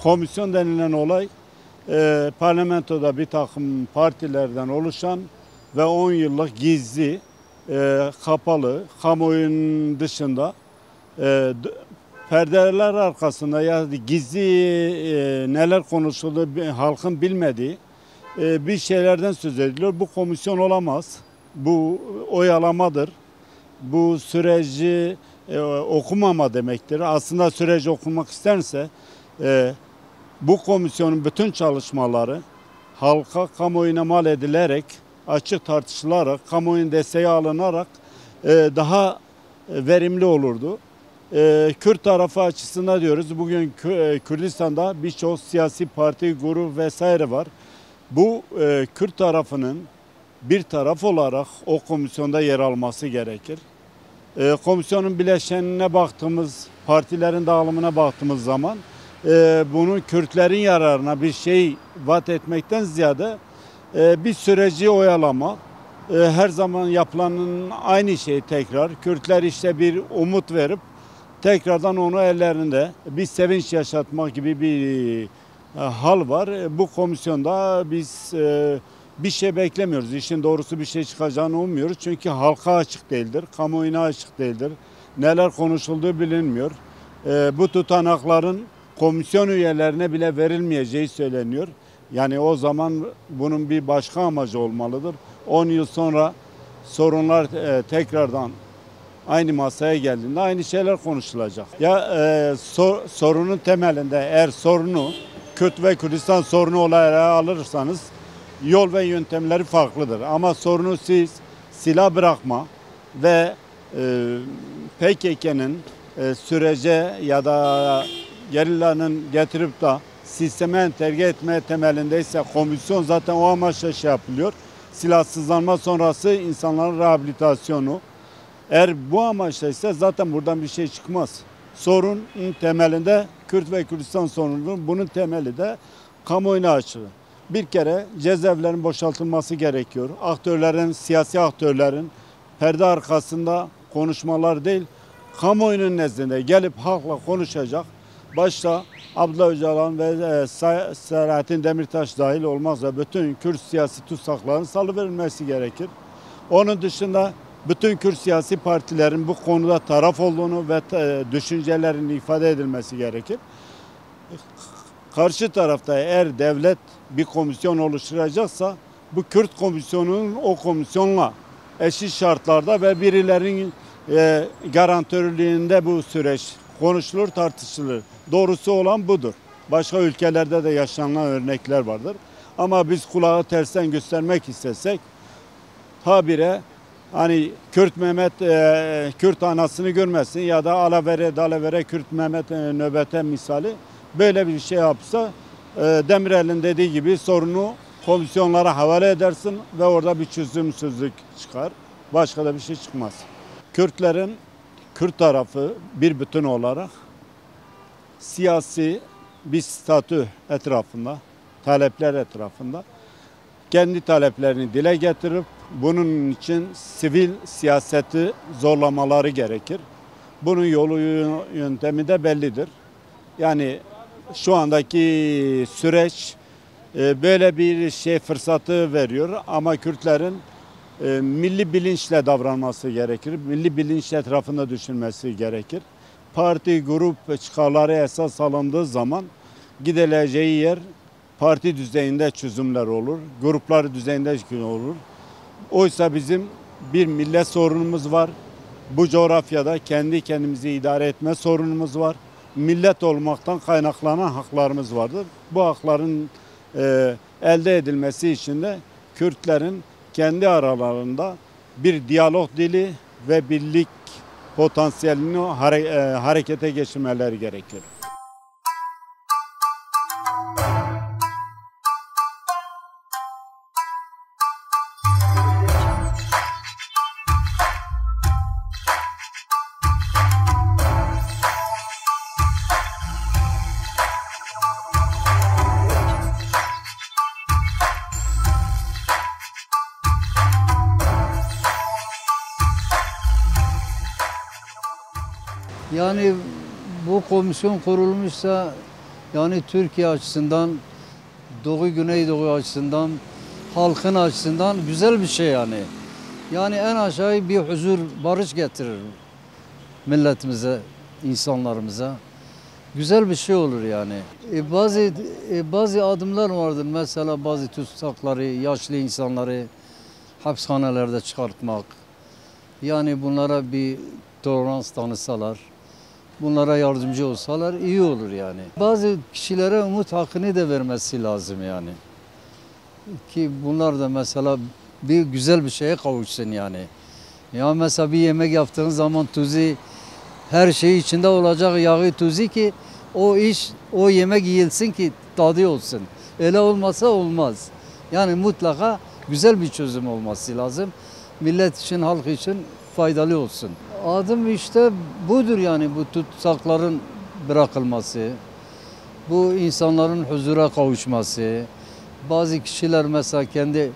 Komisyon denilen olay parlamentoda bir takım partilerden oluşan ve 10 yıllık gizli, kapalı, kamuoyunun dışında perdeler arkasında ya gizli neler konuşulduğu halkın bilmediği bir şeylerden söz ediliyor. Bu komisyon olamaz. Bu oyalamadır. Bu süreci okumama demektir. Aslında süreci okumak isterse bu komisyonun bütün çalışmaları halka, kamuoyuna mal edilerek, açık tartışılarak, kamuoyunun desteği alınarak daha verimli olurdu. Kürt tarafı açısından diyoruz. Bugün Kürdistan'da birçok siyasi parti, grup vesaire var. Bu Kürt tarafının bir taraf olarak o komisyonda yer alması gerekir. Komisyonun bileşenine baktığımız, partilerin dağılımına baktığımız zaman bunun Kürtlerin yararına bir şey vaat etmekten ziyade bir süreci oyalama, her zaman yapılanın aynı şeyi tekrar, Kürtler işte bir umut verip tekrardan onu ellerinde bir sevinç yaşatmak gibi bir hal var. Bu komisyonda biz bir şey beklemiyoruz. İşin doğrusu bir şey çıkacağını ummuyoruz. Çünkü halka açık değildir, kamuoyuna açık değildir. Neler konuşulduğu bilinmiyor. Bu tutanakların komisyon üyelerine bile verilmeyeceği söyleniyor. Yani o zaman bunun bir başka amacı olmalıdır. 10 yıl sonra sorunlar tekrardan aynı masaya geldiğinde aynı şeyler konuşulacak. Ya sorunun temelinde eğer sorunu Kürt ve Kürdistan sorunu olarak alırsanız yol ve yöntemleri farklıdır. Ama sorunu siz silah bırakma ve PKK'nın sürece ya da gerillanın getirip de sisteme entegre etme temelindeyse komisyon zaten o amaçla şey yapılıyor. Silahsızlanma sonrası insanların rehabilitasyonu. Eğer bu amaçlaysa zaten buradan bir şey çıkmaz. Sorun temelinde Kürt ve Kürdistan sorunu, bunun temeli de kamuoyuna açığı. Bir kere cezaevlerin boşaltılması gerekiyor. Aktörlerin, siyasi aktörlerin perde arkasında konuşmalar değil, kamuoyunun nezdinde gelip halkla konuşacak. Başta Abdullah Öcalan ve Selahattin Demirtaş dahil olmazsa bütün Kürt siyasi tutsakların salıverilmesi gerekir. Onun dışında bütün Kürt siyasi partilerin bu konuda taraf olduğunu ve düşüncelerinin ifade edilmesi gerekir. Karşı tarafta eğer devlet bir komisyon oluşturacaksa bu Kürt komisyonunun o komisyonla eşit şartlarda ve birilerinin garantörlüğünde bu süreç konuşulur, tartışılır. Doğrusu olan budur. Başka ülkelerde de yaşanan örnekler vardır. Ama biz kulağı tersten göstermek istesek habire hani Kürt Mehmet Kürt anasını görmesin ya da alavere Kürt Mehmet nöbete misali böyle bir şey yapsa Demirel'in dediği gibi sorunu komisyonlara havale edersin ve orada bir çözümsüzlük çıkar. Başka da bir şey çıkmaz. Kürtlerin Kürt tarafı bir bütün olarak siyasi bir statü etrafında, talepler etrafında kendi taleplerini dile getirip bunun için sivil siyaseti zorlamaları gerekir. Bunun yolu yöntemi de bellidir. Yani şu andaki süreç böyle bir şey fırsatı veriyor ama Kürtlerin milli bilinçle davranması gerekir. Milli bilinç etrafında düşünmesi gerekir. Parti, grup çıkarları esas alındığı zaman gidileceği yer parti düzeyinde çözümler olur, gruplar düzeyinde çözümler olur. Oysa bizim bir millet sorunumuz var. Bu coğrafyada kendi kendimizi idare etme sorunumuz var. Millet olmaktan kaynaklanan haklarımız vardır. Bu hakların elde edilmesi için de Kürtlerin kendi aralarında bir diyalog dili ve birlik potansiyelini harekete geçirmeleri gerekir. Yani bu komisyon kurulmuşsa Yani Türkiye açısından, Doğu Güneydoğu açısından, halkın açısından güzel bir şey yani. Yani en aşağı bir huzur, barış getirir milletimize, insanlarımıza. Güzel bir şey olur yani. Bazı adımlar vardır. Mesela bazı tutsakları, yaşlı insanları hapishanelerde çıkartmak. Yani bunlara bir tolerans tanısalar, bunlara yardımcı olsalar iyi olur yani. Bazı kişilere umut hakkını da vermesi lazım yani. Ki bunlar da mesela bir güzel bir şeye kavuşsun yani. Ya mesela bir yemek yaptığın zaman tuzu her şey içinde olacak, yağı tuzu ki o yemek yiyilsin ki tadı olsun. Öyle olmasa olmaz. Yani mutlaka güzel bir çözüm olması lazım. Millet için, halk için faydalı olsun. Adım işte budur yani, bu tutsakların bırakılması, bu insanların huzura kavuşması. Bazı kişiler mesela kendi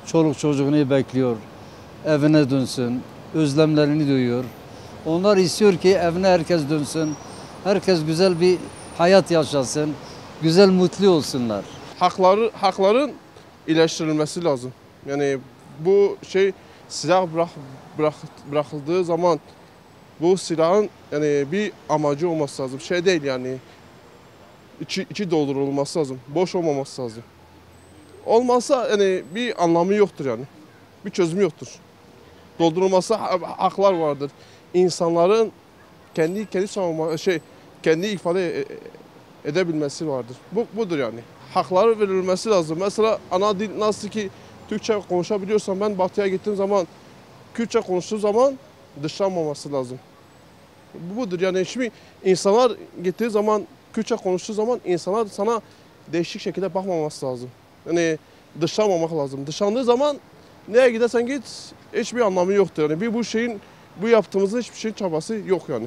çoluk çocuğunu bekliyor, evine dönsün, özlemlerini duyuyor. Onlar istiyor ki evine herkes dönsün, herkes güzel bir hayat yaşasın, güzel mutlu olsunlar. Hakların iyileştirilmesi lazım. Yani bu şey silah bırakıldığı zaman bu silahın yani bir amacı olması lazım. Şey değil yani içi doldurulması lazım. Boş olmaması lazım. Olmazsa yani bir anlamı yoktur yani. Bir çözümü yoktur. Doldurulması haklar vardır. İnsanların kendi ifade edebilmesi vardır. Budur yani. Hakları verilmesi lazım. Mesela ana dil nasıl ki Türkçe konuşabiliyorsam ben Batı'ya gittiğim zaman Kürtçe konuştuğu zaman dışlanmaması lazım. Budur yani. Şimdi insanlar gittiği zaman Kürtçe konuştuğu zaman insanlar sana değişik şekilde bakmaması lazım. Yani dışlanmamak lazım. Dışlandığı zaman neye gidersen git hiçbir anlamı yoktur. Yani bu yaptığımızın hiçbir şeyin çabası yok yani.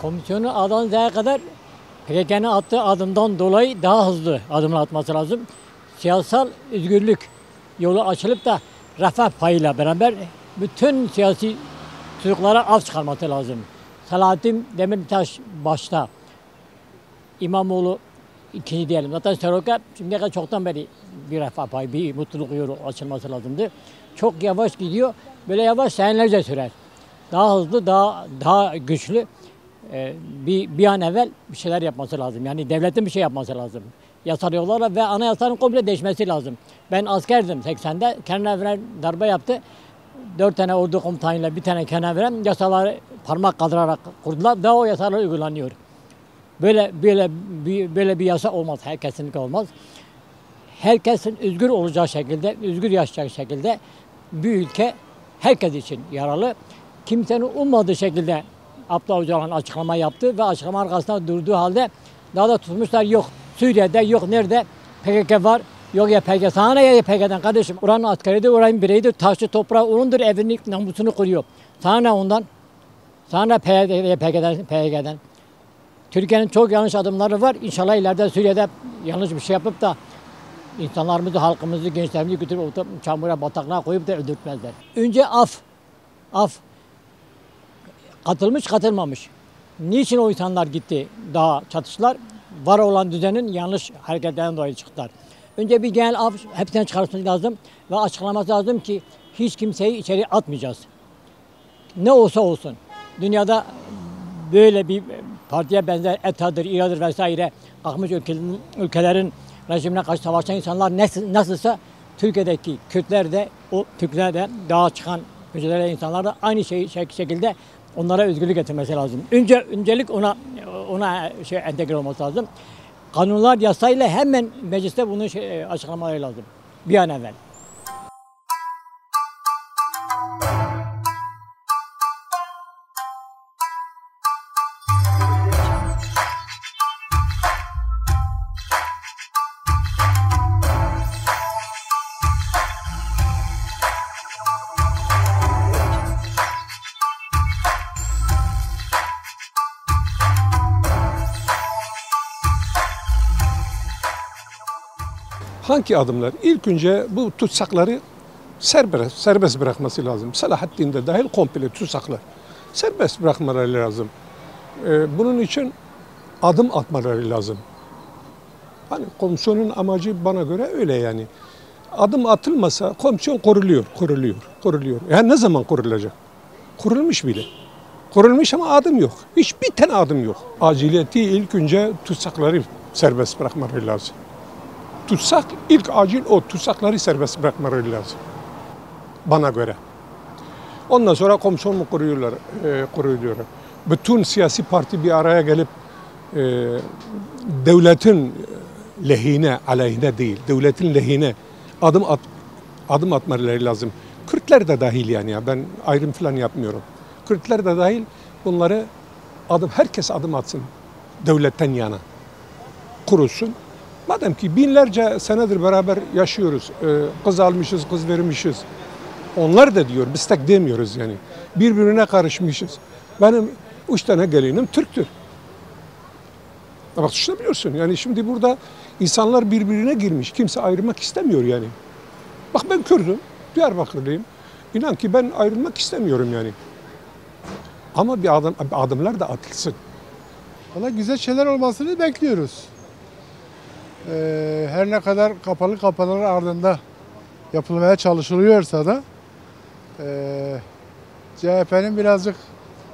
Komisyonu A'dan Z'ye kadar PKK'nın attığı adımdan dolayı daha hızlı adımlar atması lazım. Siyasal özgürlük yolu açılıp da refah payıyla beraber bütün siyasi tutuklara af çıkarması lazım. Selahattin Demirtaş başta, İmamoğlu ikinci diyelim. Zaten Seroka şimdiye kadar çoktan beri bir refah payı, bir mutluluk yolu açılması lazımdı. Çok yavaş gidiyor. Böyle yavaş senelerce sürer. Daha hızlı, daha güçlü. Bir an evvel bir şeyler yapması lazım. Yani devletin bir şey yapması lazım. Yasal yollarla ve anayasanın komple değişmesi lazım. Ben askerdim 80'de. Kenevren darbe yaptı. 4 tane ordu komutanıyla bir tane Kenevren yasaları parmak kaldırarak kurdular. Daha o yasalar uygulanıyor. Böyle bir yasa olmaz. Kesinlikle olmaz. Herkesin özgür olacağı şekilde, özgür yaşayacak şekilde bir ülke herkes için yararlı. Kimsenin ummadığı şekilde Abdullah Öcalan açıklama yaptı ve açıklama arkasında durduğu halde daha da tutmuşlar, yok Suriye'de, yok nerede PKK var, yok YPG. Sana ne YPG'den kardeşim? Oranın askeridir, oranın bireyidir, taşı toprağı onundur, evini namusunu koruyor. Sana ne ondan? Sana ne PKK'den? Türkiye'nin çok yanlış adımları var. İnşallah ileride Suriye'de yanlış bir şey yapıp da insanlarımızı, halkımızı, gençlerimizi götürüp çamura, bataklığa koyup da öldürtmezler. Önce af. Katılmış, katılmamış. Niçin o insanlar gitti daha çatıştılar? Var olan düzenin yanlış hareketlerinden dolayı çıktılar. Önce bir genel af hepsinden çıkartması lazım ve açıklaması lazım ki hiç kimseyi içeri atmayacağız. Ne olsa olsun. Dünyada böyle bir partiye benzer ETA'dır, İRA'dır vesaire kalkmış ülkelerin rejimine karşı savaşan insanlar nasılsa Türkiye'deki Kürtler de o Türkler de daha çıkan mücadele insanlar da aynı şekilde onlara özgürlük getirmesi lazım. Öncelik ona entegre olması lazım. Kanunlar yasayla hemen mecliste bunu açıklamaları lazım. Bir an evvel. Hangi adımlar? İlk önce bu tutsakları serbest bırakması lazım. Selahattin de dahil komple tutsaklar. Serbest bırakmaları lazım. Bunun için adım atmaları lazım. Hani komisyonun amacı bana göre öyle yani. Adım atılmasa komisyon kuruluyor. Yani ne zaman kurulacak? Kurulmuş bile. Kurulmuş ama adım yok. Hiçbir tane adım yok. Aciliyeti ilk önce tutsakları serbest bırakmaları lazım. Tutsak ilk acil o tutsakları serbest bırakmaları lazım. Bana göre. Ondan sonra komisyon mu kuruyorlar. Bütün siyasi parti bir araya gelip devletin lehine, aleyhine değil, devletin lehine adım atmaları lazım. Kürtler de dahil yani ya ben ayrım falan yapmıyorum. Kürtler de dahil bunları herkes adım atsın devletten yana. Kurulsun. Madem ki binlerce senedir beraber yaşıyoruz, kız almışız, kız vermişiz. Onlar da diyor, biz tek demiyoruz yani. Birbirine karışmışız. Benim 3 tane gelinim Türktür. Bak düşünebiliyorsun yani şimdi burada insanlar birbirine girmiş. Kimse ayrılmak istemiyor yani. Bak ben Kürdüm, Diyarbakırlıyım. İnan ki ben ayrılmak istemiyorum yani. Ama adımlar da atılsın. Valla güzel şeyler olmasını bekliyoruz. Her ne kadar kapalı kapılar ardında yapılmaya çalışılıyorsa da CHP'nin birazcık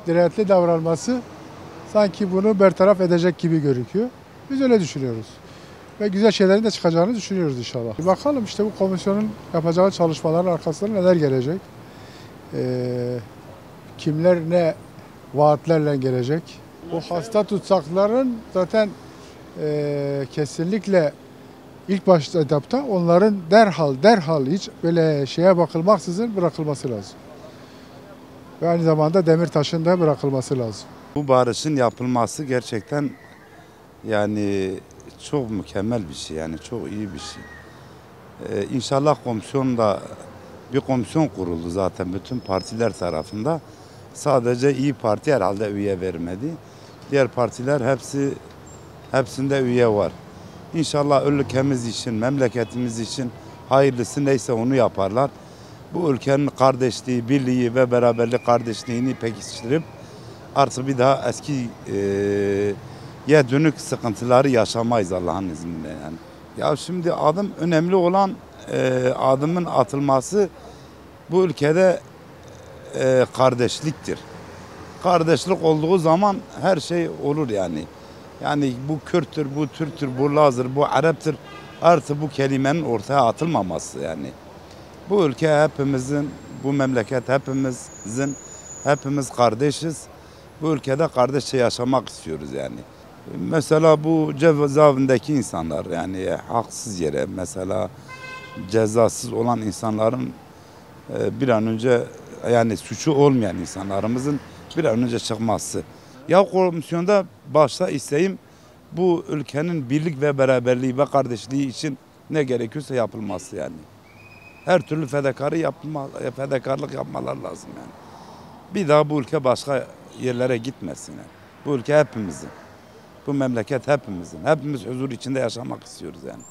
dirençli davranması sanki bunu bertaraf edecek gibi gözüküyor. Biz öyle düşünüyoruz. Ve güzel şeylerin de çıkacağını düşünüyoruz inşallah. Bakalım işte bu komisyonun yapacağı çalışmaların arkasında neler gelecek. Kimler ne vaatlerle gelecek. O hasta tutsakların zaten kesinlikle ilk başta etapta onların derhal hiç böyle şeye bakılmaksızın bırakılması lazım. Ve aynı zamanda Demirtaş'ın da bırakılması lazım. Bu barışın yapılması gerçekten yani çok mükemmel bir şey yani çok iyi bir şey. İnşallah bir komisyon kuruldu zaten bütün partiler tarafında. Sadece İYİ Parti herhalde üye vermedi. Diğer partiler hepsinde üye var. İnşallah ülkemiz için, memleketimiz için hayırlısı neyse onu yaparlar. Bu ülkenin kardeşliği, birliği ve beraberlik kardeşliğini pekiştirip artık bir daha eskiye dönük sıkıntıları yaşamayız Allah'ın izniyle yani. Ya şimdi önemli olan adımın atılması bu ülkede kardeşliktir. Kardeşlik olduğu zaman her şey olur yani. Yani bu Kürttür, bu Türktür, bu Laz'dır, bu Arap'tır. Artık bu kelimenin ortaya atılmaması yani. Bu ülke hepimizin, bu memleket hepimizin, hepimiz kardeşiz. Bu ülkede kardeşçe yaşamak istiyoruz yani. Mesela bu cezaevindeki insanlar yani haksız yere mesela cezasız olan insanların bir an önce yani suçu olmayan insanlarımızın bir an önce çıkması. Ya komisyonda başta isteğim bu ülkenin birlik ve beraberliği ve kardeşliği için ne gerekiyorsa yapılması yani. Her türlü fedakarlık yapmalar lazım yani. Bir daha bu ülke başka yerlere gitmesin yani. Bu ülke hepimizin. Bu memleket hepimizin. Hepimiz huzur içinde yaşamak istiyoruz yani.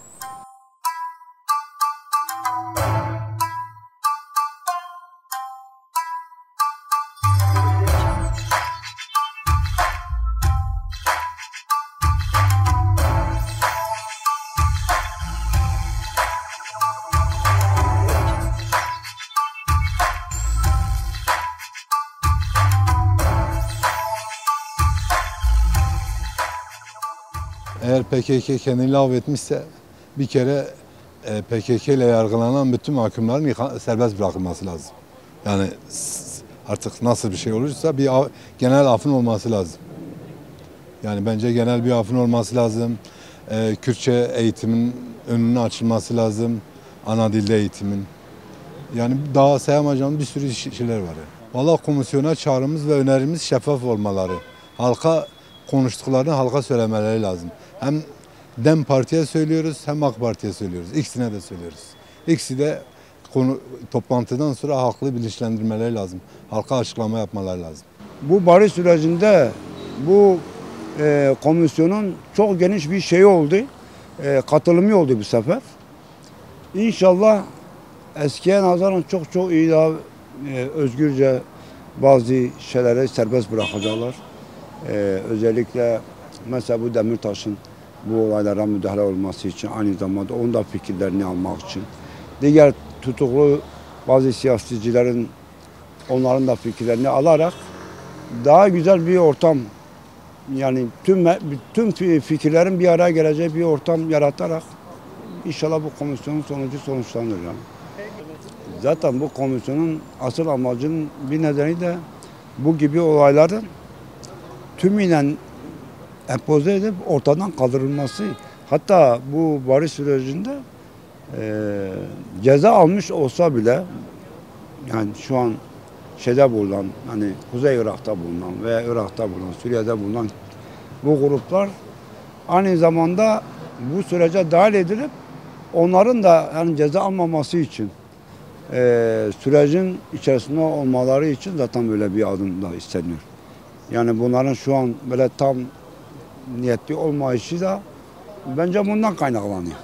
Eğer PKK kendini lağvetmişse bir kere PKK ile yargılanan bütün mahkumların serbest bırakılması lazım. Yani artık nasıl bir şey olursa bir genel afın olması lazım. Yani bence genel bir afın olması lazım. Kürtçe eğitimin önünün açılması lazım. Ana dilde eğitimin. Yani daha sayamayacağım bir sürü şeyler var. Yani. Vallahi komisyona çağrımız ve önerimiz şeffaf olmaları. Halka konuştuklarını halka söylemeleri lazım. Hem DEM Parti'ye söylüyoruz hem AK Parti'ye söylüyoruz. İkisine de söylüyoruz. İkisi de toplantıdan sonra haklı bilinçlendirmeleri lazım. Halka açıklama yapmaları lazım. Bu barış sürecinde bu komisyonun çok geniş bir şeyi oldu. Katılımı oldu bu sefer. İnşallah eskiye nazaran çok çok iyi daha özgürce bazı şeyleri serbest bırakacaklar. Özellikle mesela bu Demirtaş'ın bu olaylara müdahale olması için, aynı zamanda onun da fikirlerini almak için, diğer tutuklu bazı siyasetçilerin onların da fikirlerini alarak daha güzel bir ortam, yani tüm fikirlerin bir araya geleceği bir ortam yaratarak inşallah bu komisyonun sonucu sonuçlanır yani. Zaten bu komisyonun asıl amacının bir nedeni de bu gibi olayların tümüyle empoze edip ortadan kaldırılması. Hatta bu barış sürecinde ceza almış olsa bile, yani şu an şeyde bulunan, hani Kuzey Irak'ta bulunan veya Irak'ta bulunan, Suriye'de bulunan bu gruplar aynı zamanda bu sürece dahil edilip onların da yani ceza almaması için sürecin içerisinde olmaları için zaten böyle bir adım da isteniyor. Yani bunların şu an böyle tam niyetli olmayışı da bence bundan kaynaklanıyor.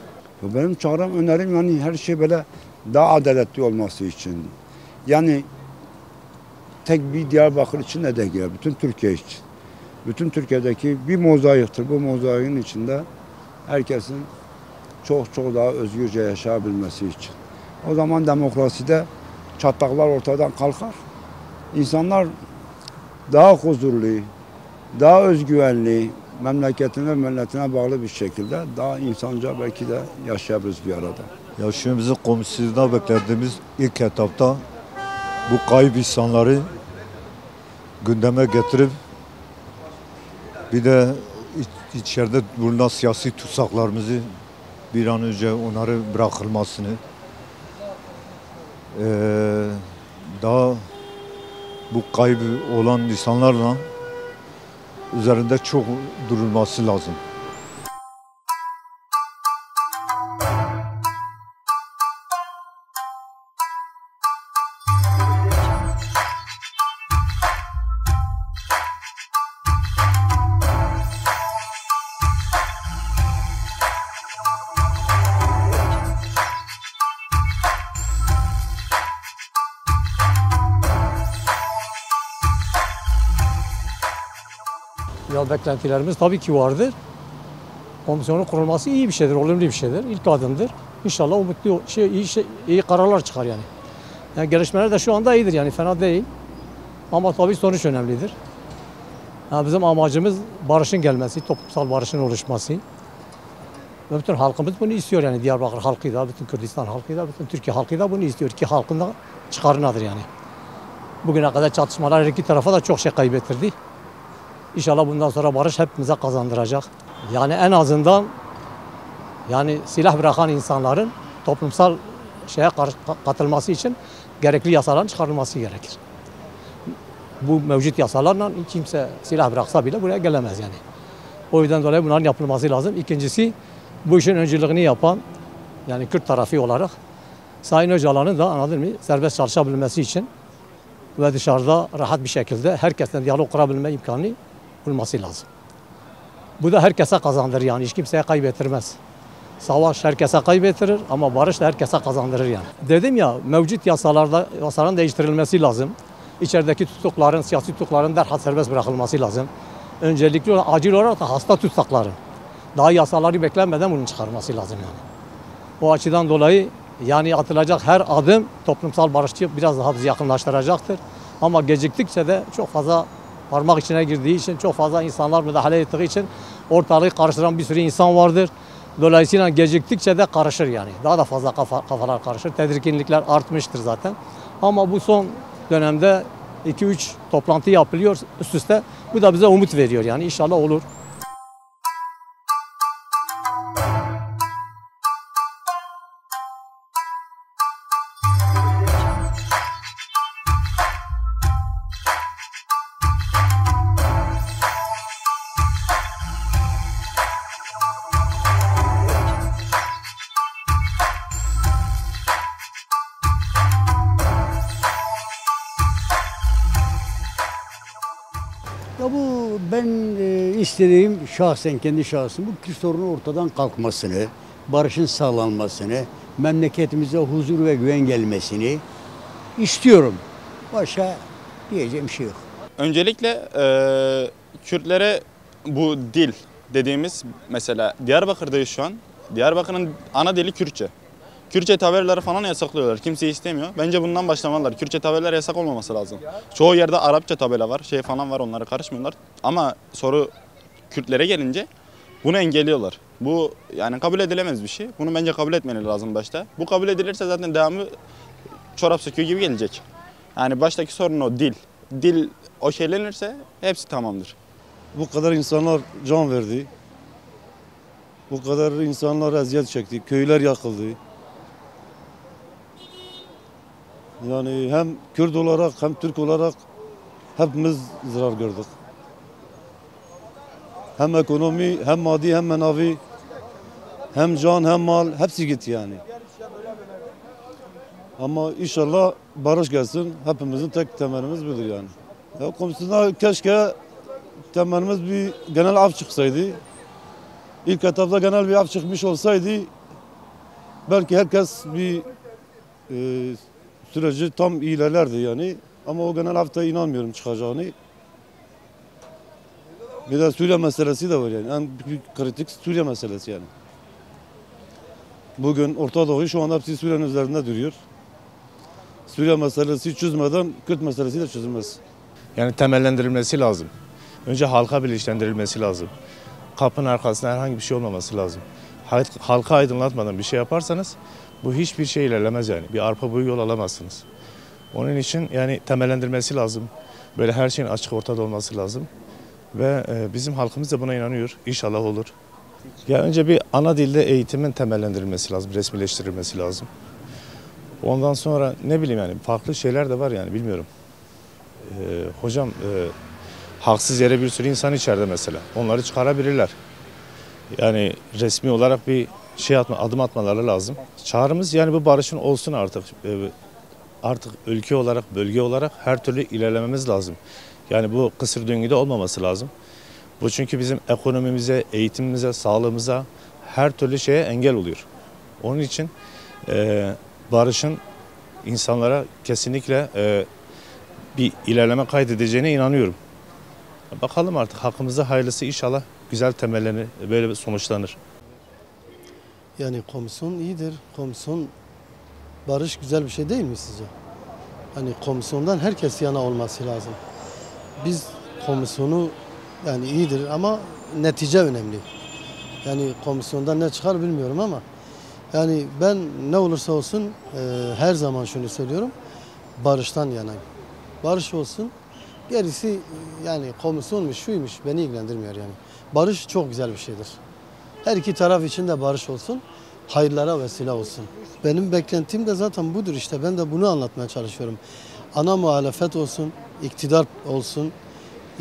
Benim çağrım, önerim yani her şey böyle daha adaletli olması için. Yani tek bir Diyarbakır için de değil, bütün Türkiye için. Bütün Türkiye'deki bir mozaiktir. Bu mozaikin içinde herkesin çok daha özgürce yaşayabilmesi için. O zaman demokraside çatlaklar ortadan kalkar. İnsanlar daha huzurlu, daha özgüvenli, memleketine, milletine bağlı bir şekilde daha insanca belki de yaşayabiliriz bir arada. Ya şimdi bizim komisyonda beklediğimiz ilk etapta bu kayıp insanları gündeme getirip bir de içeride bulunan siyasi tutsaklarımızı bir an önce onları bırakılmasını, daha bu kaybı olan insanlarla üzerinde çok durulması lazım. Ya beklentilerimiz tabii ki vardır. Komisyonun kurulması iyi bir şeydir, olumlu bir şeydir. İlk adımdır. İnşallah umutlu iyi kararlar çıkar yani. Yani gelişmeler de şu anda iyidir yani fena değil. Ama tabii sonuç önemlidir. Yani bizim amacımız barışın gelmesi, toplumsal barışın oluşması. Ve bütün halkımız bunu istiyor yani Diyarbakır halkı da, bütün Kürdistan halkı da, bütün Türkiye halkı da bunu istiyor ki halkın da çıkarınadır yani. Bugüne kadar çatışmalar her iki tarafa da çok şey kaybettirdi. İnşallah bundan sonra barış hepimize kazandıracak. Yani en azından yani silah bırakan insanların toplumsal şeye katılması için gerekli yasaların çıkarılması gerekir. Bu mevcut yasalarla kimse silah bıraksa bile buraya gelemez yani. O yüzden dolayı bunların yapılması lazım. İkincisi bu işin öncülüğünü yapan yani Kürt tarafı olarak Sayın Öcalan'ın da anladın mı serbest çalışabilmesi için ve dışarıda rahat bir şekilde herkesle diyalog kurabilme imkanı bulması lazım. Bu da herkese kazandırır yani hiç kimseye kaybettirmez. Savaş herkese kaybettirir ama barış da herkese kazandırır yani. Dedim ya mevcut yasaların değiştirilmesi lazım. İçerideki tutukların, siyasi tutukların derhal serbest bırakılması lazım. Öncelikli olarak, acil olarak da hasta tutukların. Daha yasaları beklenmeden bunun çıkarması lazım yani. O açıdan dolayı yani atılacak her adım toplumsal barışı biraz daha bizi yakınlaştıracaktır. Ama geciktikçe de çok fazla parmak içine girdiği için, çok fazla insanlar müdahale ettiği için ortalığı karıştıran bir sürü insan vardır. Dolayısıyla geciktikçe de karışır yani. Daha da fazla kafalar karışır. Tedirginlikler artmıştır zaten. Ama bu son dönemde 2-3 toplantı yapılıyor üst üste. Bu da bize umut veriyor yani inşallah olur. Ya bu ben istediğim şahsen kendi şahsım bu Kürt sorunun ortadan kalkmasını, barışın sağlanmasını, memleketimize huzur ve güven gelmesini istiyorum. Başka diyeceğim şey yok. Öncelikle Kürtlere bu dil dediğimiz, mesela Diyarbakır'dayız şu an. Diyarbakır'ın ana dili Kürtçe. Kürtçe tabelaları falan yasaklıyorlar. Kimse istemiyor. Bence bundan başlamalılar. Kürtçe tabelalar yasak olmaması lazım. Çoğu yerde Arapça tabela var, şey falan var, onlara karışmıyorlar. Ama soru Kürtlere gelince bunu engelliyorlar. Bu yani kabul edilemez bir şey. Bunu bence kabul etmeleri lazım başta. Bu kabul edilirse zaten devamı çorap söküğü gibi gelecek. Yani baştaki sorun o dil. Dil o şeylenirse hepsi tamamdır. Bu kadar insanlar can verdi. Bu kadar insanlar eziyet çekti. Köyler yakıldı. Yani hem Kürt olarak hem Türk olarak hepimiz zarar gördük. Hem ekonomi, hem maddi, hem menavi, hem can, hem mal hepsi gitti yani. Ama inşallah barış gelsin. Hepimizin tek temennimiz budur yani. Ya komisyonda keşke temennimiz bir genel af çıksaydı. İlk etapta genel bir af çıkmış olsaydı belki herkes bir süreci tam ilerlerdi yani. Ama o genel hafta inanmıyorum çıkacağını. Bir de Suriye meselesi de var yani. En büyük kritik Suriye meselesi yani. Bugün Orta Doğu şu anda hepsi Suriye'nin üzerinde duruyor. Suriye meselesi çözmeden Kürt meselesi de çözülmez. Yani temellendirilmesi lazım. Önce halka bilinçlendirilmesi lazım. Kapının arkasında herhangi bir şey olmaması lazım. Halka aydınlatmadan bir şey yaparsanız bu hiçbir şey ilerlemez yani. Bir arpa boyu yol alamazsınız. Onun için yani temellendirmesi lazım. Böyle her şeyin açık ortada olması lazım. Ve bizim halkımız da buna inanıyor. İnşallah olur. Ya önce bir ana dilde eğitimin temellendirilmesi lazım, resmileştirilmesi lazım. Ondan sonra ne bileyim yani farklı şeyler de var yani bilmiyorum. Hocam haksız yere bir sürü insan içeride mesela. Onları çıkarabilirler. Yani resmi olarak bir adım atmaları lazım. Çağrımız yani bu barışın olsun artık. Artık ülke olarak, bölge olarak her türlü ilerlememiz lazım. Yani bu kısır döngüde olmaması lazım. Bu çünkü bizim ekonomimize, eğitimimize, sağlığımıza her türlü şeye engel oluyor. Onun için barışın insanlara kesinlikle bir ilerleme kaydedeceğine inanıyorum. Bakalım artık hakkımızda hayırlısı inşallah güzel temellerini böyle sonuçlanır. Yani komisyon iyidir. Komisyon barış güzel bir şey değil mi sizce? Hani komisyondan herkes yana olması lazım. Biz komisyonu yani iyidir ama netice önemli. Yani komisyondan ne çıkar bilmiyorum ama yani ben ne olursa olsun her zaman şunu söylüyorum. Barıştan yanayım. Barış olsun. Gerisi yani komisyonmuş, şuymuş beni ilgilendirmiyor yani. Barış çok güzel bir şeydir. Her iki taraf için de barış olsun. Hayırlara vesile olsun. Benim beklentim de zaten budur işte. Ben de bunu anlatmaya çalışıyorum. Ana muhalefet olsun, iktidar olsun.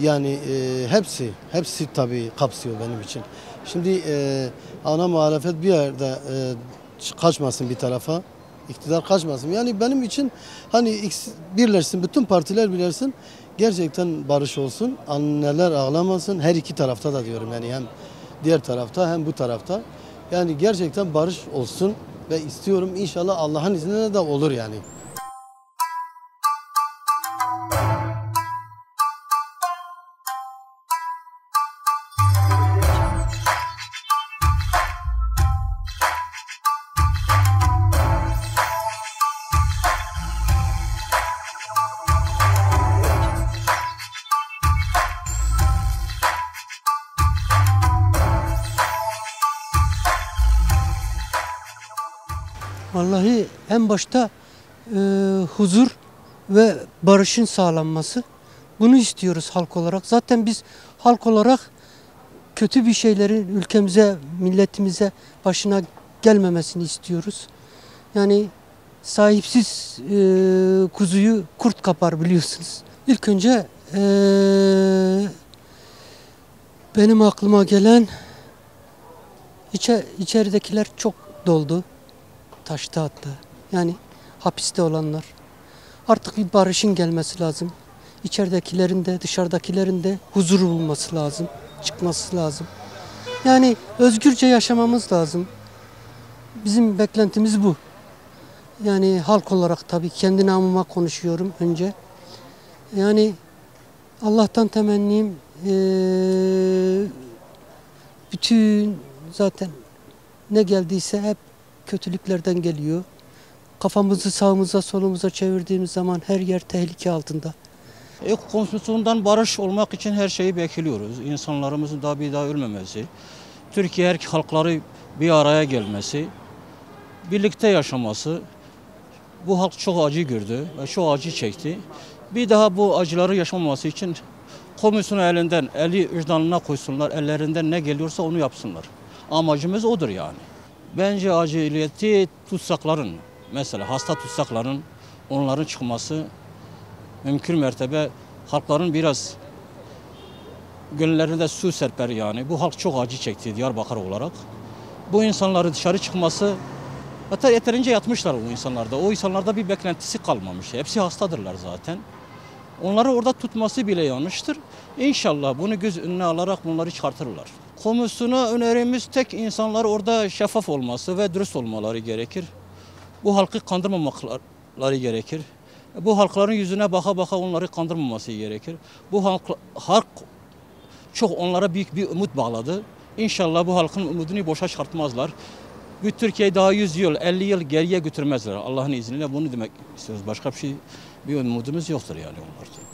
Yani hepsi tabii kapsıyor benim için. Şimdi ana muhalefet bir yerde kaçmasın bir tarafa, iktidar kaçmasın. Yani benim için hani birleşsin, bütün partiler birleşsin. Gerçekten barış olsun, anneler ağlamasın. Her iki tarafta da diyorum yani hem diğer tarafta hem bu tarafta. Yani gerçekten barış olsun ve istiyorum inşallah Allah'ın izniyle de olur yani. Vallahi en başta huzur ve barışın sağlanması. Bunu istiyoruz halk olarak. Zaten biz halk olarak kötü bir şeylerin ülkemize, milletimize başına gelmemesini istiyoruz. Yani sahipsiz kuzuyu kurt kapar biliyorsunuz. İlk önce benim aklıma gelen içeridekiler çok doldu. Taştı hatta. Yani hapiste olanlar. Artık bir barışın gelmesi lazım. İçeridekilerin de dışarıdakilerin de huzur bulması lazım. Çıkması lazım. Yani özgürce yaşamamız lazım. Bizim beklentimiz bu. Yani halk olarak tabii kendi namıma konuşuyorum önce. Yani Allah'tan temennim bütün zaten ne geldiyse hep kötülüklerden geliyor. Kafamızı sağımıza solumuza çevirdiğimiz zaman her yer tehlike altında. Komisyondan barış olmak için her şeyi bekliyoruz. İnsanlarımızın daha bir daha ölmemesi, Türkiye her halkları bir araya gelmesi, birlikte yaşaması. Bu halk çok acı gördü ve çok acı çekti. Bir daha bu acıları yaşamaması için komisyonu elinden, eli vicdanına koysunlar, ellerinden ne geliyorsa onu yapsınlar. Amacımız odur yani. Bence aciliyeti tutsakların, mesela hasta tutsakların, onların çıkması mümkün mertebe halkların biraz gönüllerinde su serper yani. Bu halk çok acı çekti Diyarbakır olarak. Bu insanların dışarı çıkması, hatta yeterince yatmışlar o insanlarda. O insanlarda bir beklentisi kalmamış. Hepsi hastadırlar zaten. Onları orada tutması bile yanlıştır. İnşallah bunu göz önüne alarak bunları çıkartırlar. Komisyona önerimiz tek insanlar orada şeffaf olması ve dürüst olmaları gerekir. Bu halkı kandırmamaları gerekir. Bu halkların yüzüne baka baka onları kandırmaması gerekir. Bu halk çok onlara büyük bir umut bağladı. İnşallah bu halkın umudunu boşa çıkartmazlar. Bu Türkiye'yi daha 100 yıl, 50 yıl geriye götürmezler. Allah'ın izniyle bunu demek istiyoruz. Başka bir umudumuz yoktur yani onlarda.